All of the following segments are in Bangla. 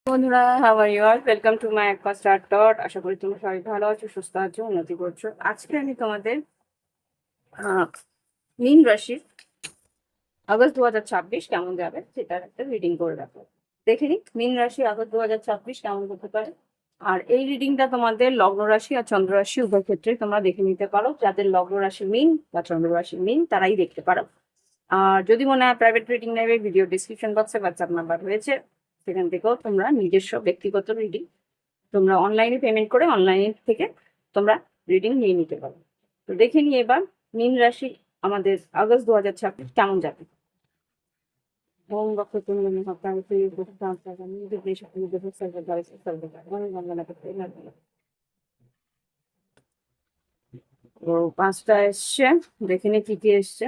বন্ধুরা, how are you all? Welcome to my একপা স্টার ডট। আশা করি তোমরা সবাই ভালো আছো, সুস্থ আছো, উন্নতি করছো। আজকে আমি তোমাদের আহ, মীন রাশির আগস্ট 2026 কেমন যাবে সেটার একটা রিডিং করে রাখো। দেখে নি মীন রাশি আগস্ট 2026 কেমন হতে পারে। আর এই রিডিংটা তোমাদের লগ্ন রাশি আর চন্দ্র রাশি উভয় ক্ষেত্রে তোমরা দেখে নিতে পারো। যাদের লগ্ন রাশি মীন বা চন্দ্র রাশি মীন তারাই দেখতে পারো। আর যদি মনে হয় প্রাইভেট রিডিং নেবে, ভিডিও ডিসক্রিপশন বক্সে হোয়াটসঅ্যাপ নাম্বার রয়েছে, সেখান থেকেও তোমরা নিজস্ব ব্যক্তিগত রিডিং তোমরা অনলাইনে পেমেন্ট করে অনলাইন থেকে তোমরা রিডিং নিয়ে নিতে পারো। তো দেখে নিই এবার মীন রাশি আমাদের আগস্ট 2026 কেমন যাবে। ওম বক্রতুণ্ড মহাকায় বুদ্ধান্তরামি বিঘ্নেশ প্রভুদেব সর্বদাই সর্বদা বন্দনা করতে লাগলো। তো 5টা এসছে, দেখে নি কি কি এসছে।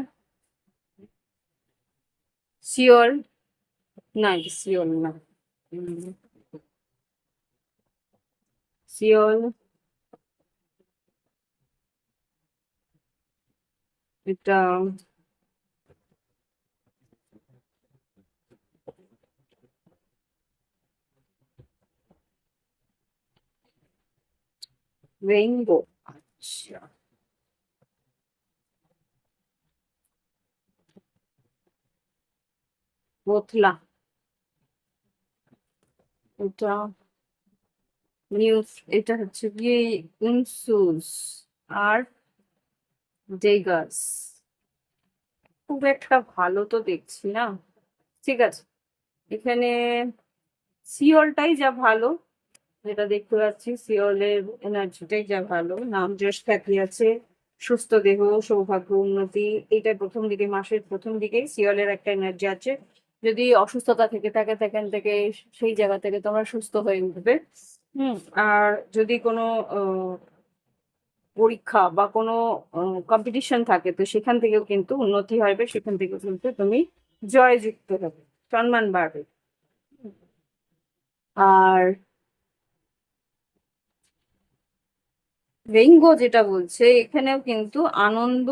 শিওর না, শিওর না, শিওর এটা রেইনবো। আচ্ছা, বোথলা, এটা নিউজ, এটা হচ্ছে গিয়ে ইনসুস আর ডেগাস। খুব একটা ভালো তো দেখছি না। ঠিক আছে, এখানে সিওলটাই যা ভালো, যেটা দেখতে পাচ্ছি সিওলের এনার্জিটাই যা ভালো। নাম যশ খ্যাতি আছে, সুস্থ দেহ, সৌভাগ্য, উন্নতি। এইটা প্রথম দিকে, মাসের প্রথম দিকে সিওলের একটা এনার্জি আছে। যদি অসুস্থতা থেকে থাকে সেখান থেকে, সেই জায়গা থেকে তোমরা সুস্থ হয়ে উঠবে। আর যদি কোনো পরীক্ষা বা কোনো কম্পিটিশন থাকে তো সেখান থেকেও কিন্তু উন্নতি হবে, সেখান থেকেও কিন্তু তুমি জয়যুক্ত হবে, সম্মান বাড়বে। আর রেইনবো যেটা বলছে এখানেও কিন্তু আনন্দ,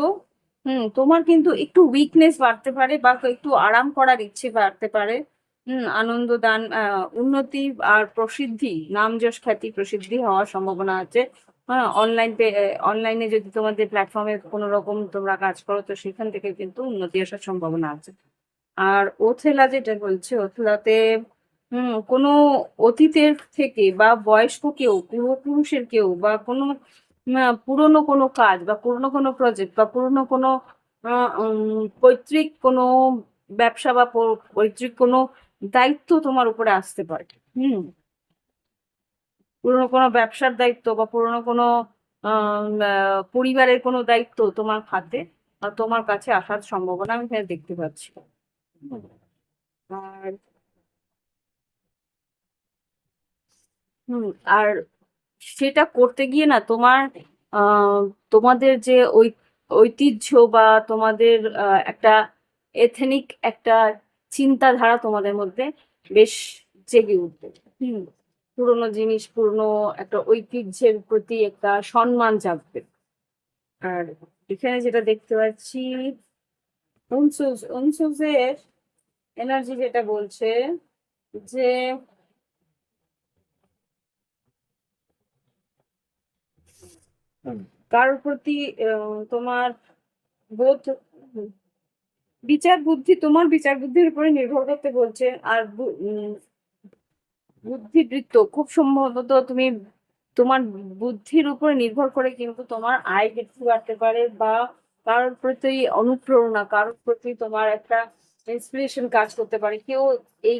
তোমার কিন্তু একটু উইকনেস বাড়তে পারে বা একটু আরাম করার ইচ্ছে বাড়তে পারে। আনন্দ দান, উন্নতি আর প্রসিদ্ধি, নাম যশ খ্যাতি প্রসিদ্ধি হওয়ার সম্ভাবনা আছে। হ্যাঁ, অনলাইনে যদি তোমাদের প্ল্যাটফর্মে কোনো রকম তোমরা কাজ করো তো সেখান থেকে কিন্তু উন্নতি আসার সম্ভাবনা আছে। আর ওথেলা যেটা বলছে, ওথেলাতে কোনো অতীতের থেকে বা বয়স্ক কেউ, পূর্বপুরুষের কেউ বা কোনো পুরনো কোনো কাজ বা পুরনো কোনো প্রজেক্ট বা পুরনো কোনো পৈতৃক কোনো ব্যবসা বা পৈতৃক কোনো দায়িত্ব তোমার উপরে আসতে পারে। হুম পুরনো কোনো ব্যবসার দায়িত্ব বা পুরনো কোনো পরিবারের কোনো দায়িত্ব তোমার হাতে বা তোমার কাছে আসার সম্ভাবনা আমি এখানে দেখতে পাচ্ছি। হুম, আর হুম আর সেটা করতে গিয়ে না তোমার আহ তোমাদের যে ঐতিহ্য বা তোমাদের একটা এথেনিক একটা চিন্তাধারা তোমাদের মধ্যে বেশ জেগে উঠবে। হুম পুরোনো জিনিস, পুরোনো একটা ঐতিহ্যের প্রতি একটা সম্মান জাগবে। আর এখানে যেটা দেখতে পাচ্ছি, অনসুজের এনার্জি যেটা বলছে যে কারোর প্রতি তোমার বোধ, বিচার বুদ্ধি, তোমার বিচার বুদ্ধির উপরে নির্ভর করতে বলছে। আর বুদ্ধিবৃত্ত খুব সম্ভবত তুমি, তোমার বুদ্ধির উপরে নির্ভর করে কিন্তু তোমার আয় বৃদ্ধি বাড়তে পারে বা কারোর প্রতি অনুপ্রেরণা, কারোর প্রতি তোমার একটা ইন্সপিরেশন কাজ করতে পারে। কেউ এই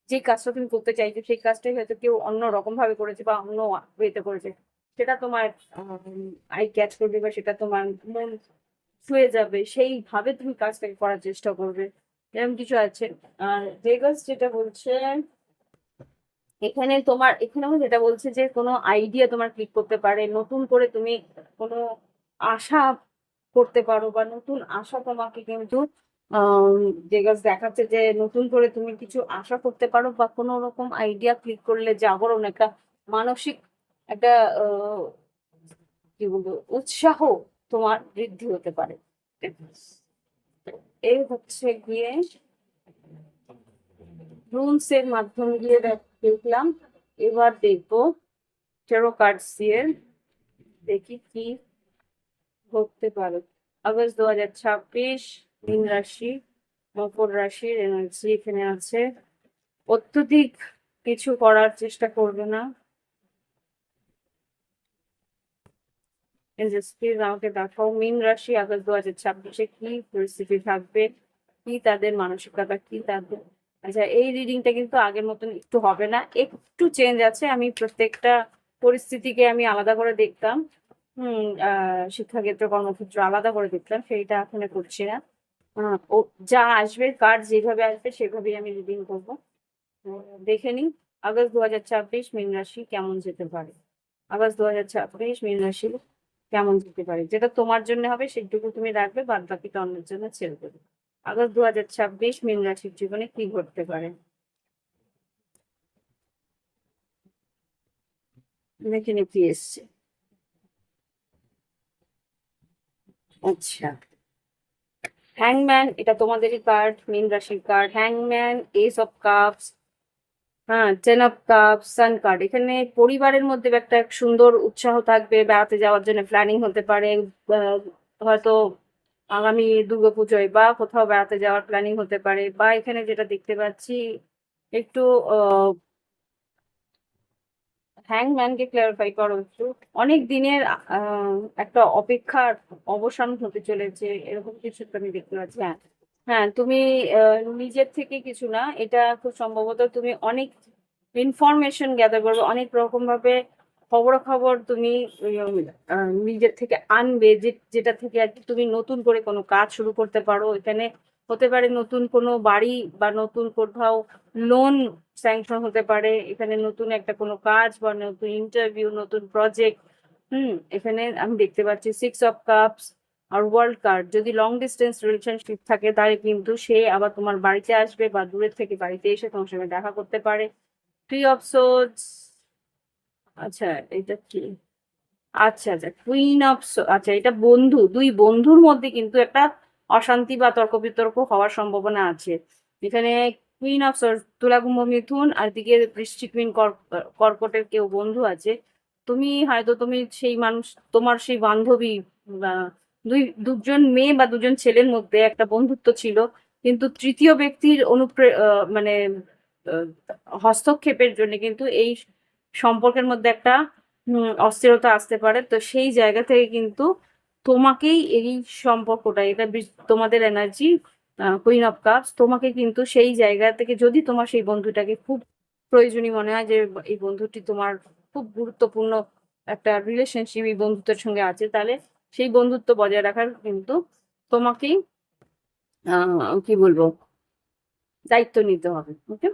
যে কাজটা তুমি করতে চাইছো সেই কাজটাই হয়তো কেউ অন্য রকম ভাবে করেছে বা অন্য ওয়েতে করেছে, সেটা তোমার আই ক্যাচ করবে বা সেটা তোমার মন ছুঁয়ে যাবে, সেইভাবে তুমি কাজটাকে করার চেষ্টা করবে, এরকম কিছু আছে। আর ভেগাস যেটা বলছে এখানে, তোমার এখানেও যেটা বলছে যে কোনো আইডিয়া তোমার ক্লিক করতে পারে, নতুন করে তুমি কোনো আশা করতে পারো বা নতুন আশা তোমাকে কিন্তু আহ ভেগাস দেখাচ্ছে যে নতুন করে তুমি কিছু আশা করতে পারো বা কোনো রকম আইডিয়া ক্লিক করলে জাগরণ একটা মানসিক একটা কি বলবো উৎসাহ তোমার বৃদ্ধি হতে পারে। এই হচ্ছে গিয়ে রুলস এর মাধ্যম দিয়ে দেখলাম, এবার দেখবো টেরো কার্ডস দিয়ে, দেখি কি ঘটতে পারে। আগস্ট 2026, মীন রাশি, মকর রাশির এনার্জি এখানে আছে। অত্যধিক কিছু করার চেষ্টা করবে না। প্লিজ আমাকে দেখাও মীন রাশি আগস্ট 2026-এ কি পরিস্থিতি থাকবে, কি তাদের মানসিকতা, কি তাদের। আচ্ছা, এই রিডিংটা কিন্তু আগের মতন একটু হবে না, একটু চেঞ্জ আছে। আমি প্রত্যেকটা পরিস্থিতিকে আমি আলাদা করে দেখতাম। শিক্ষাক্ষেত্র, কর্মক্ষেত্র আলাদা করে দেখতাম, সেইটা এখন করছি না। ও যা আসবে, কার্ড যেভাবে আসবে সেভাবেই আমি রিডিং করবো। দেখে নিই আগস্ট 2026 মীন রাশি কেমন যেতে পারে। আগস্ট 2026 মীন রাশি কেমন যেতে পারে, যেটা তোমার জন্য হবে সেটুকু তুমি রাখবে, বাদ বাকিটা অন্যের জন্য ছেড়ে দেবে। আগস্ট 2026 মীন রাশির জীবনে কি ঘটতে পারে দেখে নি কি এসছে। আচ্ছা, হ্যাংম্যান, এটা তোমাদেরই কার্ড, মীন রাশির কার্ড। হ্যাংম্যান, এস অফ কাপস, হ্যাঁ, ten of cups, sun card. এখানে পরিবারের মধ্যে একটা এক সুন্দর উৎসাহ থাকবে, বেড়াতে যাওয়ার জন্য প্ল্যানিং হতে পারে। হয়তো আগামী দুর্গাপুজোয় বা কোথাও বেড়াতে যাওয়ার প্ল্যানিং হতে পারে। বা এখানে যেটা দেখতে পাচ্ছি, একটু হ্যাংম্যানকে ক্লারিফাই করো একটু। অনেক দিনের একটা অপেক্ষার অবসান হতে চলেছে, এরকম কিছু একটা আমি দেখতে পাচ্ছি। হ্যাঁ, হ্যাঁ, তুমি নিজের থেকে কিছু না, এটা খুব সম্ভবত তুমি অনেক ইনফরমেশন গ্যাদার করবে, অনেক রকম ভাবে খবরাখবর তুমি নিজের থেকে আনবে, যেটা থেকে আর কি তুমি নতুন করে কোনো কাজ শুরু করতে পারো। এখানে হতে পারে নতুন কোনো বাড়ি বা নতুন কোথাও লোন স্যাংশন হতে পারে। এখানে নতুন একটা কোনো কাজ বা নতুন ইন্টারভিউ, নতুন প্রজেক্ট। এখানে আমি দেখতে পাচ্ছি সিক্স অফ কাপস আর ওয়ার্ল্ড কার্ড। যদি লং ডিস্টেন্স রিলেশনশিপ থাকে তাহলে কিন্তু সে আবার তোমার বাড়িতে আসবে বা দূরের থেকে বাড়িতে এসে তোমার সঙ্গে দেখা করতে পারে। থ্রি অফ সোর্ডস, আচ্ছা এটা কি, আচ্ছা আচ্ছা, কুইন অফ, আচ্ছা এটা বন্ধু, দুই বন্ধুর মধ্যে কিন্তু একটা অশান্তি বা তর্ক বিতর্ক হওয়ার সম্ভাবনা আছে এখানে। কুইন অফ সোর্স, তুলা কুম্ভ মিথুন, আর দিকে বৃশ্চিক কুইন কর্কটের কেউ বন্ধু আছে। তুমি হয়তো তুমি সেই মানুষ, তোমার সেই বান্ধবী বা দুজন মেয়ে বা দুজন ছেলের মধ্যে একটা বন্ধুত্ব ছিল, কিন্তু তৃতীয় ব্যক্তির মানে আহ, হস্তক্ষেপের জন্য কিন্তু এই সম্পর্কের মধ্যে একটা অস্থিরতা আসতে পারে। তো সেই জায়গা থেকে কিন্তু তোমাকেই এই সম্পর্কটা, এটা তোমাদের এনার্জি, কুইন অফ কাপস, তোমাকে কিন্তু সেই জায়গা থেকে, যদি তোমার সেই বন্ধুটাকে খুব প্রয়োজনীয় মনে হয় যে এই বন্ধুটি তোমার খুব গুরুত্বপূর্ণ একটা রিলেশনশিপ এই বন্ধুত্বের সঙ্গে আছে, তাহলে সেই বন্ধুত্ব বজায় রাখার কিন্তু তোমাকেই কি বলবো, দায়িত্ব নিতে হবে। ওকে,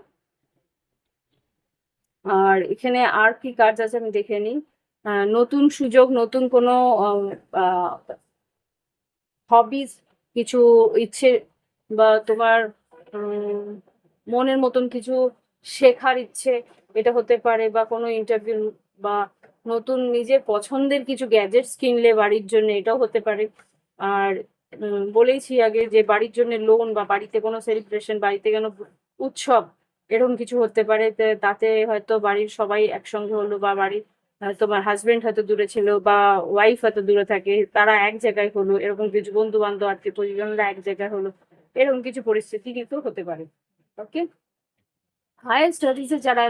আর এখানে আর কি কাজ আছে আমি দেখে নিই। নতুন সুযোগ, নতুন কোনো হবিজ, কিছু ইচ্ছে বা তোমার মনের মতন কিছু শেখার ইচ্ছে, এটা হতে পারে। বা কোনো ইন্টারভিউ বা নতুন নিজের পছন্দের কিছু গ্যাজেটস কিনলে বাড়ির জন্য, এটাও হতে পারে। আর বলেইছি আগে যে বাড়ির জন্য লোন বা বাড়িতে কোনো সেলিব্রেশন, বাড়িতে কোনো উৎসব, এরকম কিছু হতে পারে। তাতে হয়তো বাড়ির সবাই একসঙ্গে হলো, বা বাড়ির তোমার হাজবেন্ড হয়তো দূরে ছিল বা ওয়াইফ হয়তো দূরে থাকে, তারা এক জায়গায় হলো, এরকম কিছু বন্ধু বান্ধব আত্মীয় পরিজনরা এক জায়গায় হলো, এরকম কিছু পরিস্থিতি কিন্তু হতে পারে। ওকে, হায়ার স্টাডিজে যারা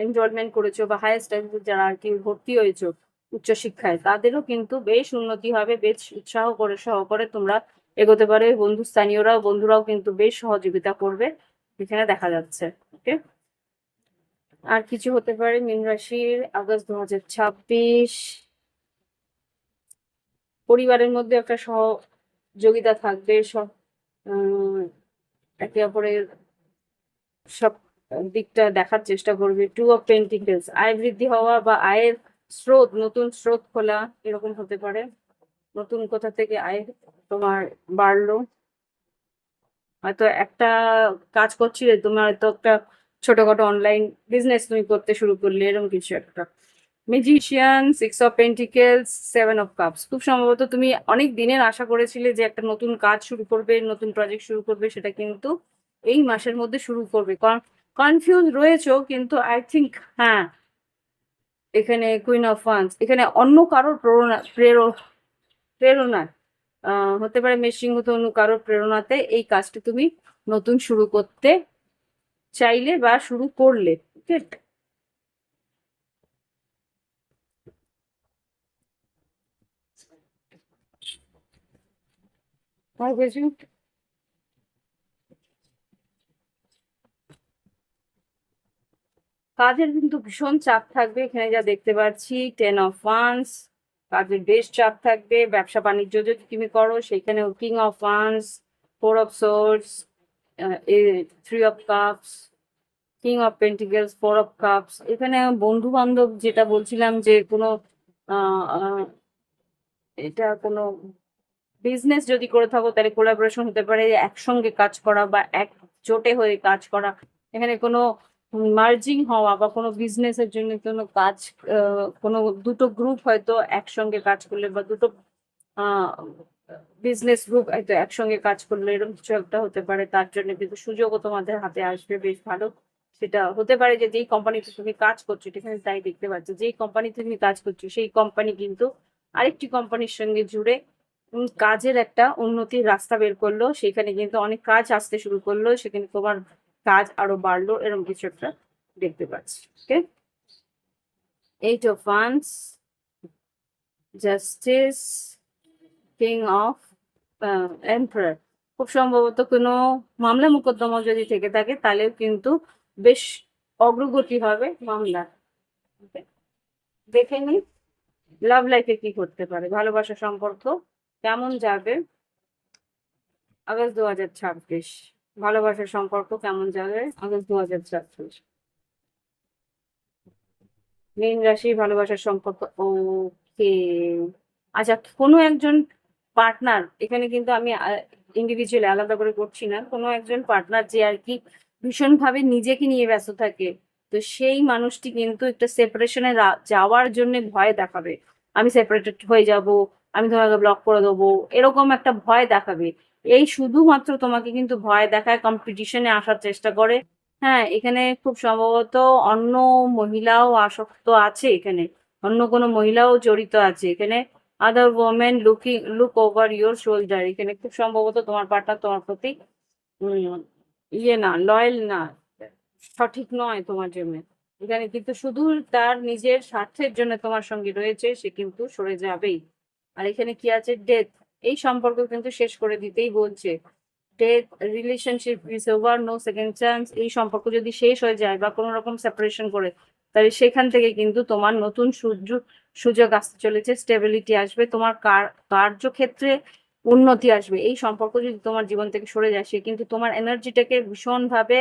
এনরোলমেন্ট করেছো বা হায়ার স্টাডিজে যারা আর কি ভর্তি হয়েছো উচ্চশিক্ষায়, তাদেরও কিন্তু বেশ উন্নতি হবে, বেশ উৎসাহ করে সহকারে তোমরা এগোতে পারে। বন্ধুরাও কিন্তু বেশ সহযোগিতা করবে, এখানে দেখা যাচ্ছে। ওকে, আর কিছু হতে পারে মীন রাশির আগস্ট 2026, পরিবারের মধ্যে একটা সহযোগিতা থাকবে, সব একে অপরের সব দিকটা দেখার চেষ্টা করবে। টু অফ পেন্টিকেলস, আয় বৃদ্ধি হওয়া বা আয়ের স্রোত, নতুন স্রোত খোলা, এরকম হতে পারে। নতুন কোথা থেকে আয় তোমার বাড়লো, হয়তো একটা কাজ করছিলে, তোমার হয়তো একটা ছোটখাটো অনলাইন বিজনেস তুমি করতে শুরু করলে, এরকম কিছু একটা। Magician, six of pentacles, seven of cups, খুব সম্ভবত তুমি অনেক দিনের আশা করেছিলে যে একটা নতুন কাজ শুরু করবে, নতুন প্রজেক্ট শুরু করবে, সেটা কিন্তু এই মাসের মধ্যে শুরু করবে। কনফিউজ রয়েছো, কিন্তু আই থিঙ্ক হ্যাঁ, এখানে কুইন অফ ওয়ান্স, এখানে অন্য কারোর প্রেরণা হতে পারে, মেশিং হতে অন্য কারোর প্রেরণাতে এই কাজটা তুমি নতুন শুরু করতে চাইলে বা শুরু করলে। ঠিক আছে? কাজের কিন্তু ভীষণ চাপ থাকবে এখানে, যা দেখতে পাচ্ছি। টেন অফ ওয়ান্স, কাজের বেশ চাপ থাকবে। ব্যবসা বাণিজ্য যদি তুমি করো সেখানেও king of wands, four of swords, three of cups, king of pentacles, four of cups. এখানে বন্ধু বান্ধব, যেটা বলছিলাম যে কোনো আহ, আহ, এটা কোনো বিজনেস যদি করে থাকো তাহলে কোলাবোরেশন হতে পারে, একসঙ্গে কাজ করা বা একজোটে হয়ে কাজ করা। এখানে কোনো মার্জিং হওয়া বা কোনো বিজনেসের জন্য কোনো কাজ, কোনো দুটো গ্রুপ হয়তো একসঙ্গে কাজ করলে বা দুটো বিজনেস গ্রুপ হয়তো একসঙ্গে কাজ করলে এরকম কিছু একটা হতে পারে। তার জন্য কিন্তু সুযোগও তোমাদের হাতে আসবে বেশ ভালো। সেটা হতে পারে যে যেই কোম্পানিতে তুমি কাজ করছো, এখানে তাই দেখতে পাচ্ছ, যেই কোম্পানিতে তুমি কাজ করছো সেই কোম্পানি কিন্তু আরেকটি কোম্পানির সঙ্গে জুড়ে কাজের একটা উন্নতির রাস্তা বের করলো। সেখানে কিন্তু অনেক কাজ আসতে শুরু করলো, সেখানে তোমার কাজ আরো বাড়লো, এরকম কিছু একটা দেখতে পাচ্ছি। Okay, eight of wands, justice, king of emperor. খুব সম্ভবত কোনো মামলা মোকদ্দমা যদি থেকে থাকে তাহলেও কিন্তু বেশ অগ্রগতি হবে মামলার। দেখে নি লাভ লাইফে কি করতে পারে, ভালোবাসা সম্পর্ক কেমন যাবে আগস্ট 2026। ভালোবাসার সম্পর্ক কেমন যাবে আগস্ট 2026। মীন রাশি ভালোবাসার সম্পর্ক, ওকে। আচ্ছা, কোনো একজন পার্টনার, এখানে কিন্তু আমি ইন্ডিভিজুয়ালি আলাদা করে করছি না, কোনো একজন পার্টনার যে আর কি ভীষণভাবে নিজেকে নিয়ে ব্যস্ত থাকে, তো সেই মানুষটি কিন্তু একটা সেপারেশনে যাওয়ার জন্য ভয় দেখাবে। আমি সেপারেটেড হয়ে যাব, আমি তোমাকে ব্লক করে দেবো, এরকম একটা ভয় দেখাবে। এই শুধুমাত্র তোমাকে কিন্তু ভয় দেখায়, কম্পিটিশনে আসার চেষ্টা করে। হ্যাঁ, এখানে খুব সম্ভবত অন্য মহিলাও আসক্ত আছে, এখানে অন্য কোনো মহিলাও জড়িত আছে এখানে। Other women look over your shoulder, এখানে খুব সম্ভবত তোমার পার্টনার তোমার প্রতি উম, ইয়ে না, লয়াল না, সঠিক নয় তোমার জন্য। এখানে কিন্তু শুধু তার নিজের স্বার্থের জন্য তোমার সঙ্গে রয়েছে, সে কিন্তু সরে যাবেই। আর এখানে কি আছে, ডেথ। এই সম্পর্ক কিন্তু শেষ করে দিতেই বলছে। Death, relationship is over, no second chance. এই সম্পর্ক যদি শেষ হয়ে যায় বা কোনো রকম সেপারেশন করে, তাহলে সেখান থেকে কিন্তু তোমার নতুন সুযোগ আসতে চলেছে, স্টেবিলিটি আসবে, তোমার কার্যক্ষেত্রে উন্নতি আসবে। এই সম্পর্ক যদি তোমার জীবন থেকে সরে যায়, সে কিন্তু তোমার এনার্জিটাকে ভীষণভাবে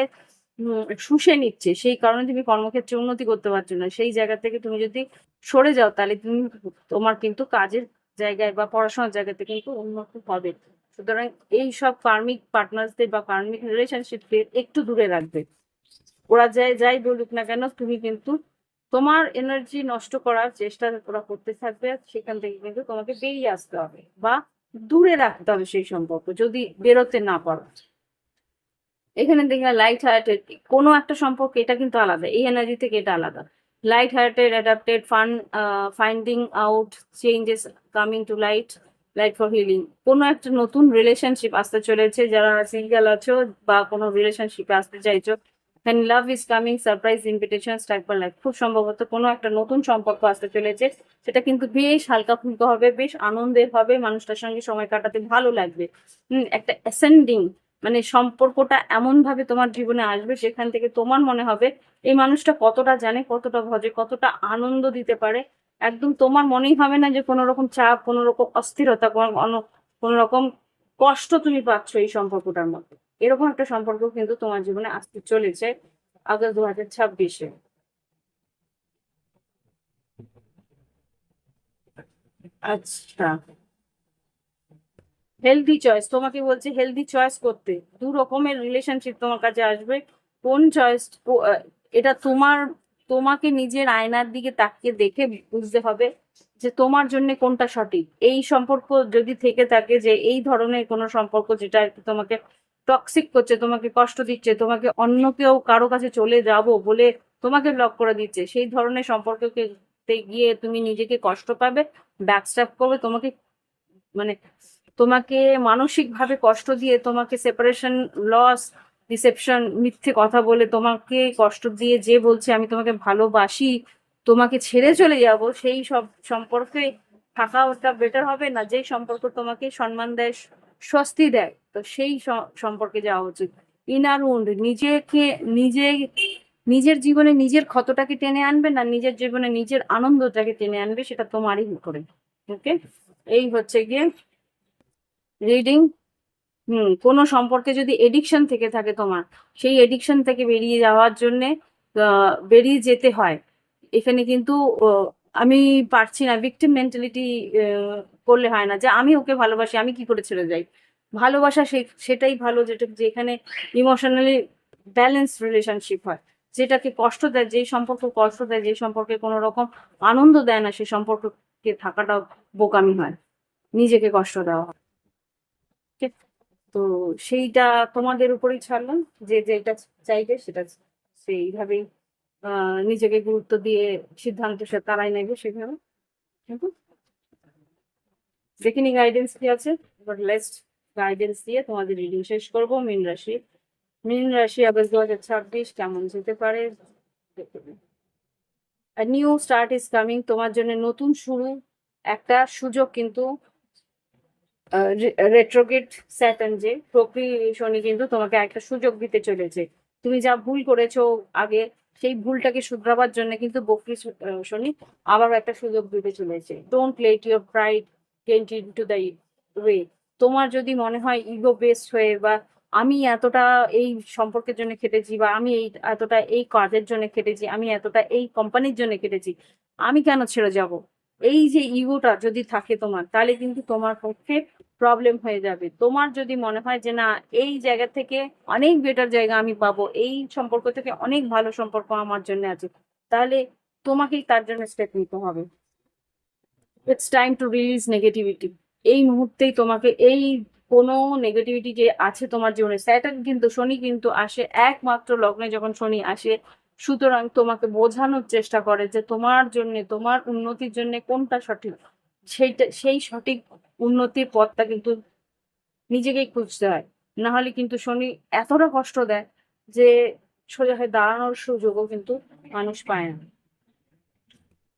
শুষে নিচ্ছে, সেই কারণে তুমি কর্মক্ষেত্রে উন্নতি করতে পারছো না। সেই জায়গা থেকে তুমি যদি সরে যাও তাহলে তুমি, তোমার কিন্তু কাজের জায়গায় বা পড়াশোনার জায়গাতে কিন্তু উন্নতি হবে। সুতরাং এই সব কার্মিক পার্টনারসদের বা কার্মিক রিলেশনশিপকে একটু দূরে রাখবে। ওরা যাই বলুক না কেন, তুমি কিন্তু তোমার এনার্জি নষ্ট করার চেষ্টা ওরা করতে থাকবে, সেখান থেকে কিন্তু তোমাকে বেরিয়ে আসতে হবে বা দূরে রাখতে হবে সেই সম্পর্ক, যদি বেরোতে না পারো। এখানে দেখলে লাইট হার্টেড কোনো একটা সম্পর্ক, এটা কিন্তু আলাদা, এই এনার্জি থেকে এটা আলাদা। Light hearted, adapted, fun, finding out changes, coming to light, light for healing. কোনো একটা নতুন রিলেশনশিপ আসতে চলেছে, যারা সিঙ্গেল আছো বা কোনো রিলেশনশিপে আসতে চাইছো, এখানে love is coming, surprise invitation, strike for life. খুব সম্ভবত কোনো একটা নতুন সম্পর্ক আসতে চলেছে, সেটা কিন্তু বেশ হালকা ফুলকা হবে, বেশ আনন্দের হবে, মানুষটার সঙ্গে সময় কাটাতে ভালো লাগবে। একটা অ্যাসেন্ডিং, মানে সম্পর্কটা এমন ভাবে তোমার জীবনে আসবে, সেখান থেকে তোমার মনে হবে এই মানুষটা কতটা জানে, কতটা ভজে, কতটা আনন্দ দিতে পারে। একদম তোমার মনেই হবে না যে কোনো রকম চাপ, কোনো রকম অস্থিরতা, কোনো রকম কষ্ট তুমি পাচ্ছ এই সম্পর্কটার মধ্যে। এরকম একটা সম্পর্ক কিন্তু তোমার জীবনে আসতে চলেছে আগস্ট 2026-এ। আচ্ছা, হেলদি চয়েস, তোমাকে বলছে হেলদি চয়েস করতে। দু রকমের রিলেশনশিপ তোমার কাছে আসবে, কোন চয়েস, এটা তোমার, তোমাকে নিজের আয়নার দিকে তাকিয়ে দেখে বুঝতে হবে যে তোমার জন্য কোনটা সঠিক। এই সম্পর্ক যদি থেকে থাকে, যে এই ধরনের কোনো সম্পর্ক যেটা আর কি তোমাকে টক্সিক করছে, তোমাকে কষ্ট দিচ্ছে, তোমাকে অন্য কেউ কারো কাছে চলে যাব বলে তোমাকে ব্লক করে দিচ্ছে, সেই ধরনের সম্পর্ককে গিয়ে তুমি নিজেকে কষ্ট পাবে, ব্যাকস্ট্যাপ করবে, তোমাকে মানে তোমাকে মানসিক ভাবে কষ্ট দিয়ে, তোমাকে সেপারেশন, লস, ডিসেপশন, মিথ্যে কথা বলে তোমাকে কষ্ট দিয়ে যে বলছে আমি তোমাকে ভালোবাসি, তোমাকে ছেড়ে চলে যাব, সেই সব সম্পর্কে থাকা ওটা বেটার হবে না? যেই সম্পর্ক তোমাকে সম্মান দেয়, স্বস্তি দেয়, তো সেই সম্পর্কে যাওয়া উচিত। ইনার উন্ড, নিজেকে নিজে, নিজের জীবনে নিজের ক্ষতটাকে টেনে আনবে না, নিজের জীবনে নিজের আনন্দটাকে টেনে আনবে, সেটা তোমারই করে। ওকে, এই হচ্ছে গিয়ে রিডিং। কোনো সম্পর্কে যদি এডিকশন থেকে থাকে তোমার, সেই এডিকশন থেকে বেরিয়ে যাওয়ার জন্যে বেরিয়ে যেতে হয়। এখানে কিন্তু আমি পারছি না, ভিক্টিম মেন্টালিটি করলে হয় না, যে আমি ওকে ভালোবাসি, আমি কি করে ছেড়ে যাই। ভালোবাসা সেটাই ভালো, যেখানে ইমোশনালি ব্যালেন্স রিলেশনশিপ হয়। যেটাকে কষ্ট দেয়, যেই সম্পর্ক কষ্ট দেয়, যেই সম্পর্কে কোনো রকম আনন্দ দেয় না, সেই সম্পর্কে থাকাটা বোকামি হয়, নিজেকে কষ্ট দেওয়া হয়। তো সেইটা তোমাদের উপরেই ছাড়লাম, যে যেটা চাইবে সেটা সেইভাবেই নিজেকে গুরুত্ব দিয়ে সিদ্ধান্ত সে তারাই নেবে সেভাবে। কিন্তু দেখিনি গাইডেন্স কি আছে, এবার লেস্ট গাইডেন্স দিয়ে তোমাদের রিডিং শেষ করবো। মীন রাশি, মীন রাশি আগস্ট 2026 কেমন যেতে পারে। নিউ স্টার্ট ইজ কামিং, তোমার জন্য নতুন শুরু, একটা সুযোগ কিন্তু রেট্রোগেট স্যাটার্ন, যে প্রকৃতি শনি কিন্তু তোমাকে একটা সুযোগ দিতে চলেছে। তুমি যা ভুল করেছো আগে, সেই ভুলটাকে শুধরাবার জন্য কিন্তু বকরি শনি আবার একটা সুযোগ দিতে চলেছে। Don't let your pride gate into the way. তোমার যদি মনে হয় ইগো বেসড হয়ে, বা আমি এতটা এই সম্পর্কের জন্য খেটেছি, বা আমি এতটা এই কাজের জন্য খেটেছি, আমি এতটা এই কোম্পানির জন্য খেটেছি, আমি কেন ছেড়ে যাব, এই যে ইগোটা যদি থাকে তোমার, তাহলে কিন্তু তোমার পক্ষে প্রবলেম হয়ে যাবে। তোমার যদি মনে হয় যে না, এই জায়গা থেকে অনেক বেটার জায়গা আমি পাবো, এই সম্পর্ক থেকে অনেক ভালো সম্পর্ক আমার জন্য আছে, তাহলে তোমাকেই তার জন্য স্টেপ নিতে হবে। It's time to release negativity. এই মুহূর্তেই তোমাকে এই কোনো নেগেটিভিটি যে আছে তোমার জীবনে, স্যাটার্ন কিন্তু, শনি কিন্তু আসে একমাত্র লগ্নে যখন শনি আসে, সুতরাং তোমাকে বোঝানোর চেষ্টা করে যে তোমার জন্য, তোমার উন্নতির জন্য কোনটা সঠিক, সেই সঠিক উন্নতির পথটা কিন্তু নিজেকেই খুঁজতে হয়। না হলে কিন্তু শনি এতটা কষ্ট দেয় যে সোজা হয়ে দাঁড়ানোর সুযোগও কিন্তু মানুষ পায় না।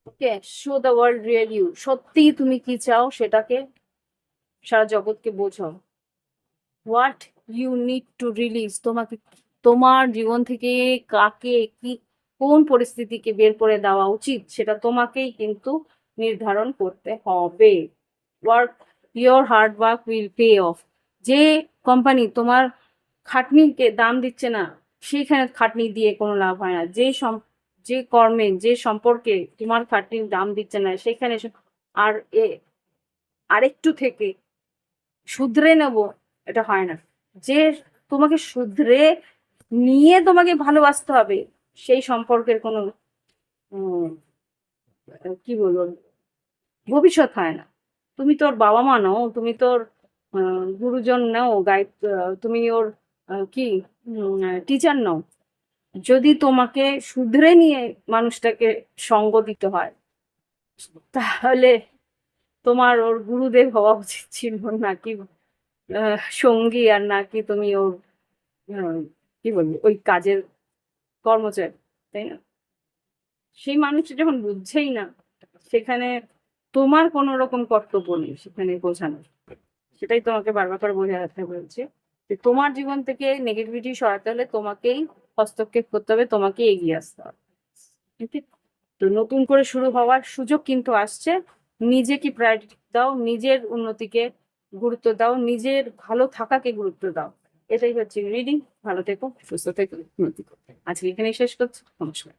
Okay, show the world real you, সত্যি তুমি কি চাও সেটাকে সারা জগৎকে বোঝাও। What you need to release, তোমাকে তোমার জীবন থেকে কাকে কি, কোন পরিস্থিতিকে বের করে দেওয়া উচিত, সেটা তোমাকেই কিন্তু নির্ধারণ করতে হবে। Work, your hard work will pay off. যে কোম্পানি তোমার খাটনিকে দাম দিচ্ছে না, সেইখানে খাটনি দিয়ে কোনো লাভ হয় না। যে কর্মে, যে সম্পর্কে তোমার খাটনির দাম দিচ্ছে না, সেখানে আর আরেকটু থেকে শুধরে নেব, এটা হয় না। যে তোমাকে শুধরে নিয়ে তোমাকে ভালোবাসতে হবে, সেই সম্পর্কের কোনো উম, কি বলবো, ভবিষ্যৎ হয় না। তুমি তোর বাবা মা নও, তুমি তোর গুরুজন নাও, গাইড, তুমি ওর কি টিচার নও। যদি তোমাকে শুধরে নিয়ে মানুষটাকে সঙ্গ দিতে হয়, তাহলে তোমার ওর গুরুদেব হওয়া উচিত ছিল, নাকি সঙ্গী, আর নাকি তুমি ওর কি বলবো ওই কাজের কর্মচারী, তাই না? সেই মানুষটা যখন বুঝছেই না, সেখানে তোমার কোনো রকম কর্তব্য নেই সেখানে বোঝানোর। সেটাই তোমাকে বারবার করে বোঝাতে বলছে, যে তোমার জীবন থেকে নেগেটিভিটি সরাতে হলে তোমাকেই হস্তক্ষেপ করতে হবে, তোমাকে এগিয়ে আসতে হবে। ঠিক আছে? তো নতুন করে শুরু হওয়ার সুযোগ কিন্তু আসছে। নিজেকে প্রায়োরিটি দাও, নিজের উন্নতিকে গুরুত্ব দাও, নিজের ভালো থাকাকে গুরুত্ব দাও। এটাই হচ্ছে রিডিং। ভালো থেকো, সুস্থ থেকো, উন্নতি করো। আজকে এখানেই শেষ করছি। নমস্কার।